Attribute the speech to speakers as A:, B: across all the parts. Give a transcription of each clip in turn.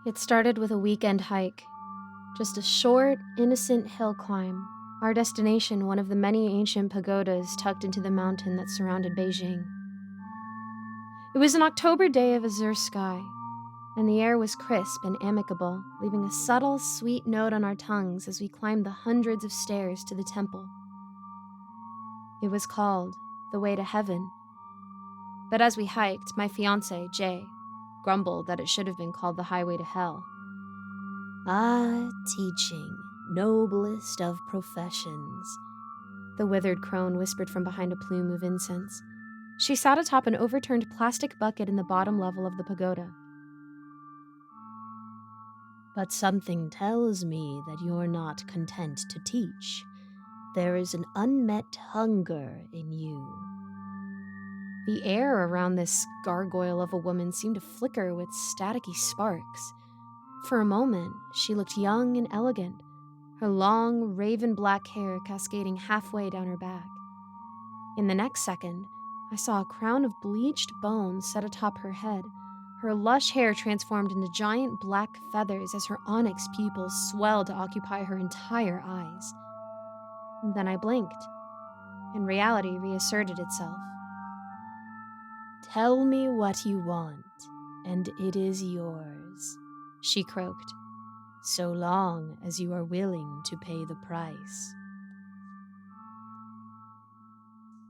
A: It started with a weekend hike. Just a short, innocent hill climb. Our destination, one of the many ancient pagodas tucked into the mountain that surrounded Beijing. It was an October day of azure sky, and the air was crisp and amicable, leaving a subtle, sweet note on our tongues as we climbed the hundreds of stairs to the temple. It was called the Way to Heaven. But as we hiked, my fiance, Jay, grumbled that it should have been called the Highway to Hell.
B: Ah, teaching, noblest of professions,
A: the withered crone whispered from behind a plume of incense. She sat atop an overturned plastic bucket in the bottom level of the pagoda.
B: But something tells me that you're not content to teach. There is an unmet hunger in you.
A: The air around this gargoyle of a woman seemed to flicker with staticky sparks. For a moment, she looked young and elegant, her long, raven black hair cascading halfway down her back. In the next second, I saw a crown of bleached bones set atop her head, her lush hair transformed into giant black feathers as her onyx pupils swelled to occupy her entire eyes. And then I blinked, and reality reasserted itself.
B: Tell me what you want, and it is yours, she croaked, so long as you are willing to pay the price.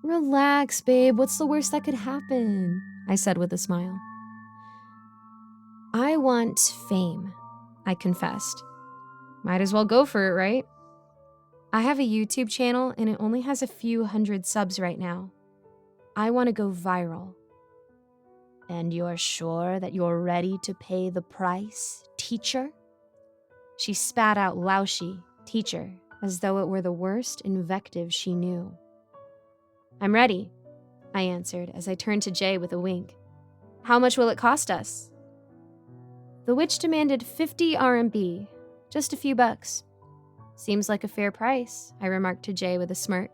A: Relax, babe. What's the worst that could happen? I said with a smile. I want fame, I confessed. Might as well go for it, right? I have a YouTube channel and it only has a few hundred subs right now. I want to go viral.
B: And you're sure that you're ready to pay the price, teacher?
A: She spat out lousy, teacher, as though it were the worst invective she knew. I'm ready, I answered as I turned to Jay with a wink. How much will it cost us? The witch demanded 50 RMB, just a few bucks. Seems like a fair price, I remarked to Jay with a smirk.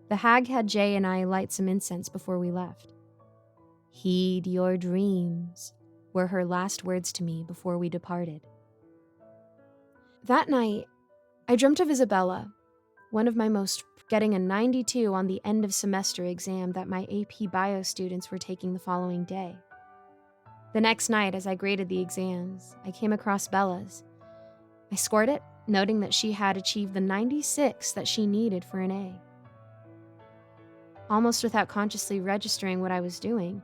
A: The hag had Jay and I light some incense before we left. Heed your dreams, were her last words to me before we departed. That night, I dreamt of Isabella, one of my most, getting a 92 on the end of semester exam that my AP Bio students were taking the following day. The next night, as I graded the exams, I came across Bella's. I scored it, noting that she had achieved the 96 that she needed for an A. Almost without consciously registering what I was doing,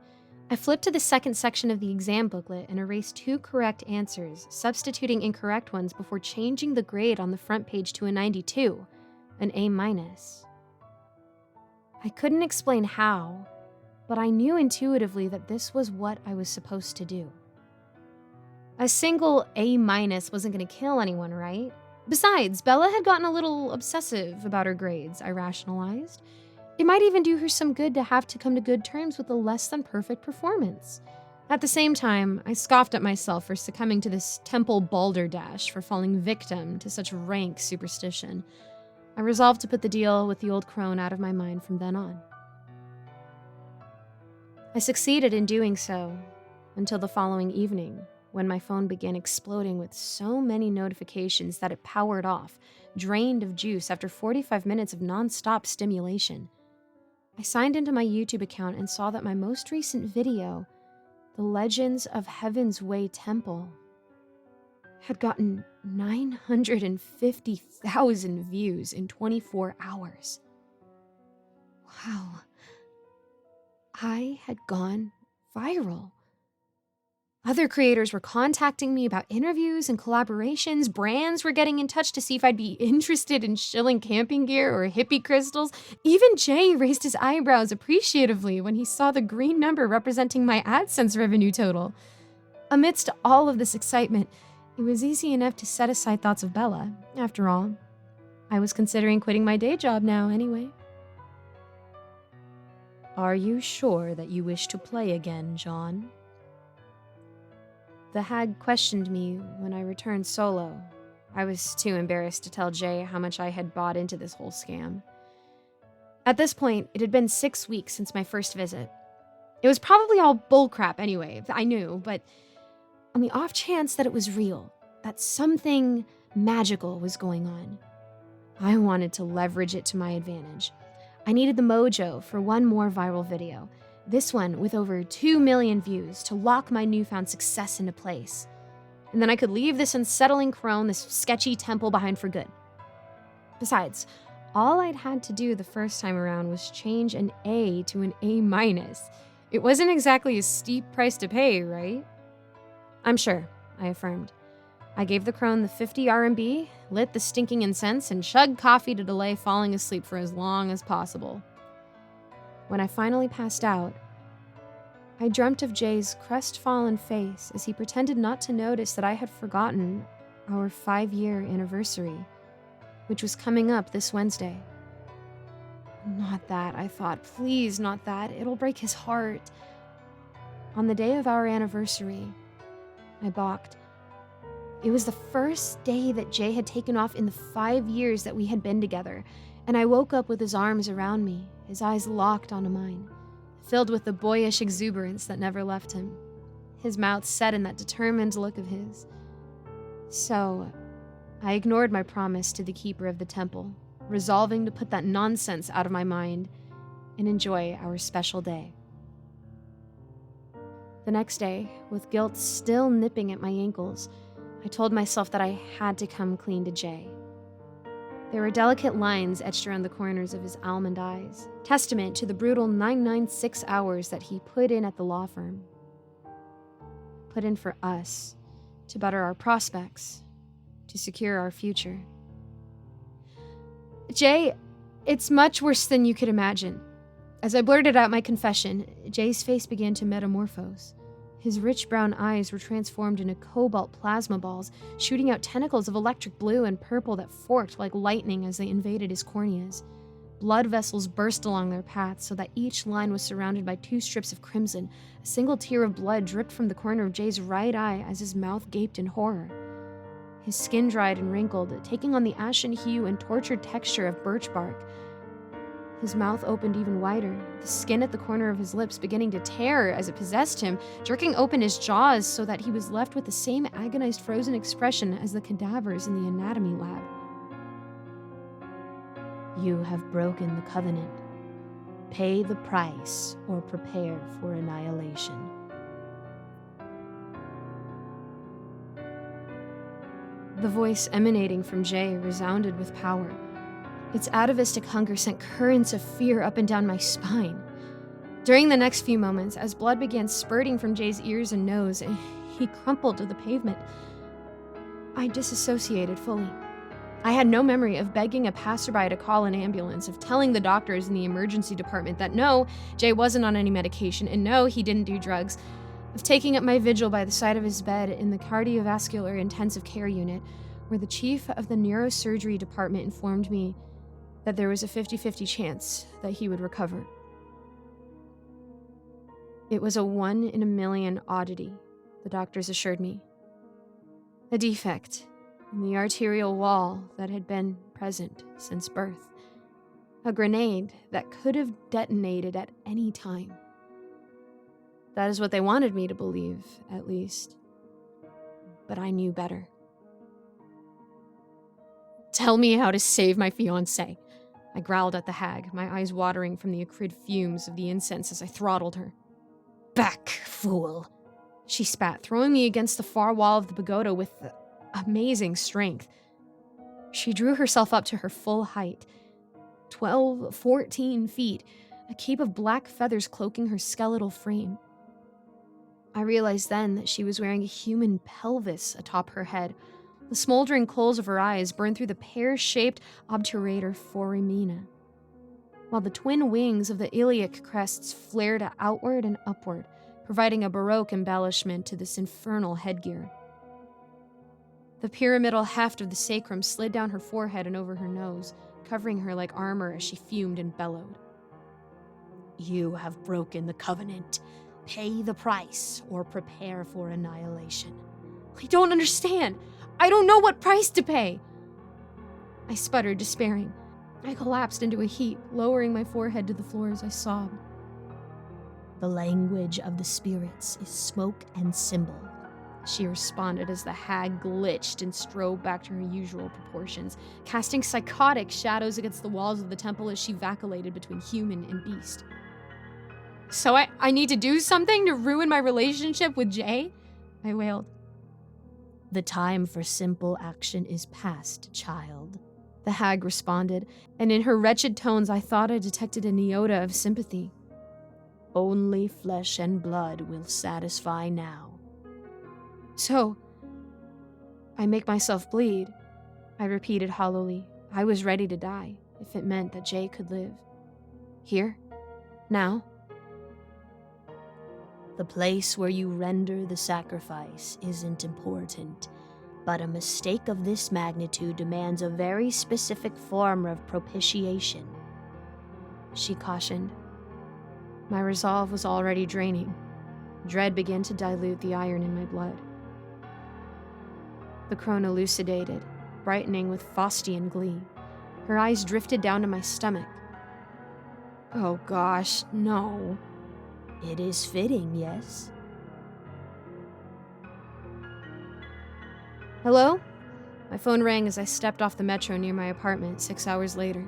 A: I flipped to the second section of the exam booklet and erased 2 correct answers, substituting incorrect ones before changing the grade on the front page to a 92, an A-. I couldn't explain how, but I knew intuitively that this was what I was supposed to do. A single A- wasn't going to kill anyone, right? Besides, Bella had gotten a little obsessive about her grades, I rationalized. It might even do her some good to have to come to good terms with a less than perfect performance. At the same time, I scoffed at myself for succumbing to this temple balderdash, for falling victim to such rank superstition. I resolved to put the deal with the old crone out of my mind from then on. I succeeded in doing so until the following evening, when my phone began exploding with so many notifications that it powered off, drained of juice after 45 minutes of non-stop stimulation. I signed into my YouTube account and saw that my most recent video, The Legends of Heaven's Way Temple, had gotten 950,000 views in 24 hours. Wow. I had gone viral. Other creators were contacting me about interviews and collaborations. Brands were getting in touch to see if I'd be interested in shilling camping gear or hippie crystals. Even Jay raised his eyebrows appreciatively when he saw the green number representing my AdSense revenue total. Amidst all of this excitement, it was easy enough to set aside thoughts of Bella. After all, I was considering quitting my day job now anyway.
B: Are you sure that you wish to play again, John?
A: The hag questioned me when I returned solo. I was too embarrassed to tell Jay how much I had bought into this whole scam. At this point, it had been 6 weeks since my first visit. It was probably all bullcrap anyway, I knew, but On the off chance that it was real, that something magical was going on, I wanted to leverage it to my advantage. I needed the mojo for one more viral video, this one with over 2 million views, to lock my newfound success into place. And then I could leave this unsettling crone, this sketchy temple behind for good. Besides, all I'd had to do the first time around was change an A to an A-. It wasn't exactly a steep price to pay, right? I'm sure, I affirmed. I gave the crone the 50 RMB, lit the stinking incense, and chugged coffee to delay falling asleep for as long as possible. When I finally passed out, I dreamt of Jay's crestfallen face as he pretended not to notice that I had forgotten our 5-year anniversary, which was coming up this Wednesday. Not that, I thought. Please, not that. It'll break his heart. On the day of our anniversary, I balked. It was the first day that Jay had taken off in the 5 years that we had been together, and I woke up with his arms around me, his eyes locked onto mine, filled with the boyish exuberance that never left him, his mouth set in that determined look of his. So, I ignored my promise to the keeper of the temple, resolving to put that nonsense out of my mind and enjoy our special day. The next day, with guilt still nipping at my ankles, I told myself that I had to come clean to Jay. There were delicate lines etched around the corners of his almond eyes, testament to the brutal 996 hours that he put in at the law firm. Put in for us, to better our prospects, to secure our future. Jay, it's much worse than you could imagine. As I blurted out my confession, Jay's face began to metamorphose. His rich brown eyes were transformed into cobalt plasma balls, shooting out tentacles of electric blue and purple that forked like lightning as they invaded his corneas. Blood vessels burst along their paths so that each line was surrounded by 2 strips of crimson. A single tear of blood dripped from the corner of Jay's right eye as his mouth gaped in horror. His skin dried and wrinkled, taking on the ashen hue and tortured texture of birch bark. His mouth opened even wider, the skin at the corner of his lips beginning to tear as it possessed him, jerking open his jaws so that he was left with the same agonized frozen expression as the cadavers in the anatomy lab.
B: You have broken the covenant. Pay the price or prepare for annihilation.
A: The voice emanating from Jay resounded with power. Its atavistic hunger sent currents of fear up and down my spine. During the next few moments, as blood began spurting from Jay's ears and nose, he crumpled to the pavement. I disassociated fully. I had no memory of begging a passerby to call an ambulance, of telling the doctors in the emergency department that no, Jay wasn't on any medication, and no, he didn't do drugs, of taking up my vigil by the side of his bed in the cardiovascular intensive care unit, where the chief of the neurosurgery department informed me that there was a 50-50 chance that he would recover. It was a 1 in a million oddity, the doctors assured me. A defect in the arterial wall that had been present since birth. A grenade that could have detonated at any time. That is what they wanted me to believe, at least. But I knew better. Tell me how to save my fiance. I growled at the hag, my eyes watering from the acrid fumes of the incense as I throttled her. Back, fool, she spat, throwing me against the far wall of the pagoda with amazing strength. She drew herself up to her full height, 12, 14 feet, a cape of black feathers cloaking her skeletal frame. I realized then that she was wearing a human pelvis atop her head. The smoldering coals of her eyes burned through the pear-shaped obturator foramina, while the twin wings of the iliac crests flared outward and upward, providing a baroque embellishment to this infernal headgear. The pyramidal heft of the sacrum slid down her forehead and over her nose, covering her like armor as she fumed and bellowed. You have broken the covenant. Pay the price or prepare for annihilation. I don't understand. I don't know what price to pay. I sputtered, despairing. I collapsed into a heap, lowering my forehead to the floor as I sobbed.
B: The language of the spirits is smoke and symbol.
A: she responded as the hag glitched and strode back to her usual proportions, casting psychotic shadows against the walls of the temple as she vacillated between human and beast. So I need to do something to ruin my relationship with Jay? I wailed.
B: The time for simple action is past, child,
A: the hag responded, and in her wretched tones I thought I detected an iota of sympathy.
B: Only flesh and blood will satisfy now.
A: So, I make myself bleed, I repeated hollowly. I was ready to die, if it meant that Jay could live. Here? Now?
B: The place where you render the sacrifice isn't important, but a mistake of this magnitude demands a very specific form of propitiation,
A: she cautioned. My resolve was already draining. Dread began to dilute the iron in my blood. The crone elucidated, brightening with Faustian glee. Her eyes drifted down to my stomach. Oh gosh, no.
B: It is fitting, yes?
A: Hello? My phone rang as I stepped off the metro near my apartment 6 hours later.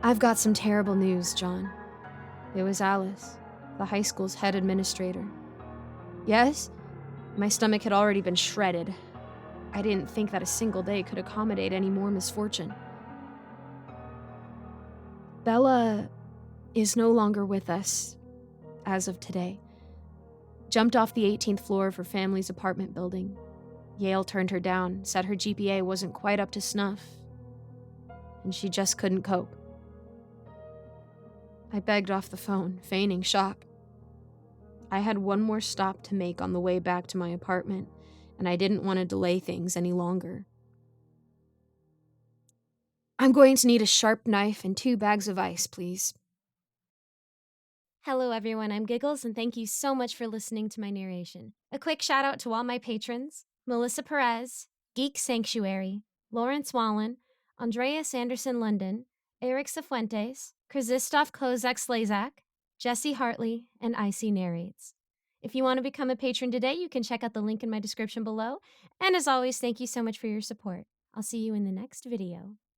A: I've got some terrible news, John. It was Alice, the high school's head administrator. Yes? My stomach had already been shredded. I didn't think that a single day could accommodate any more misfortune. Bella is no longer with us, as of today. Jumped off the 18th floor of her family's apartment building. Yale turned her down, said her GPA wasn't quite up to snuff, and she just couldn't cope. I begged off the phone, feigning shock. I had one more stop to make on the way back to my apartment, and I didn't want to delay things any longer. I'm going to need a sharp knife and 2 bags of ice, please. Hello everyone, I'm Giggles, and thank you so much for listening to my narration. A quick shout out to all my patrons: Melissa Perez, Geek Sanctuary, Lawrence Wallen, Andreas Anderson London, Eric Cifuentes, Krzysztof Kozak-Slazak, Jesse Hartley, and Icy Narrates. If you want to become a patron today, you can check out the link in my description below. And as always, thank you so much for your support. I'll see you in the next video.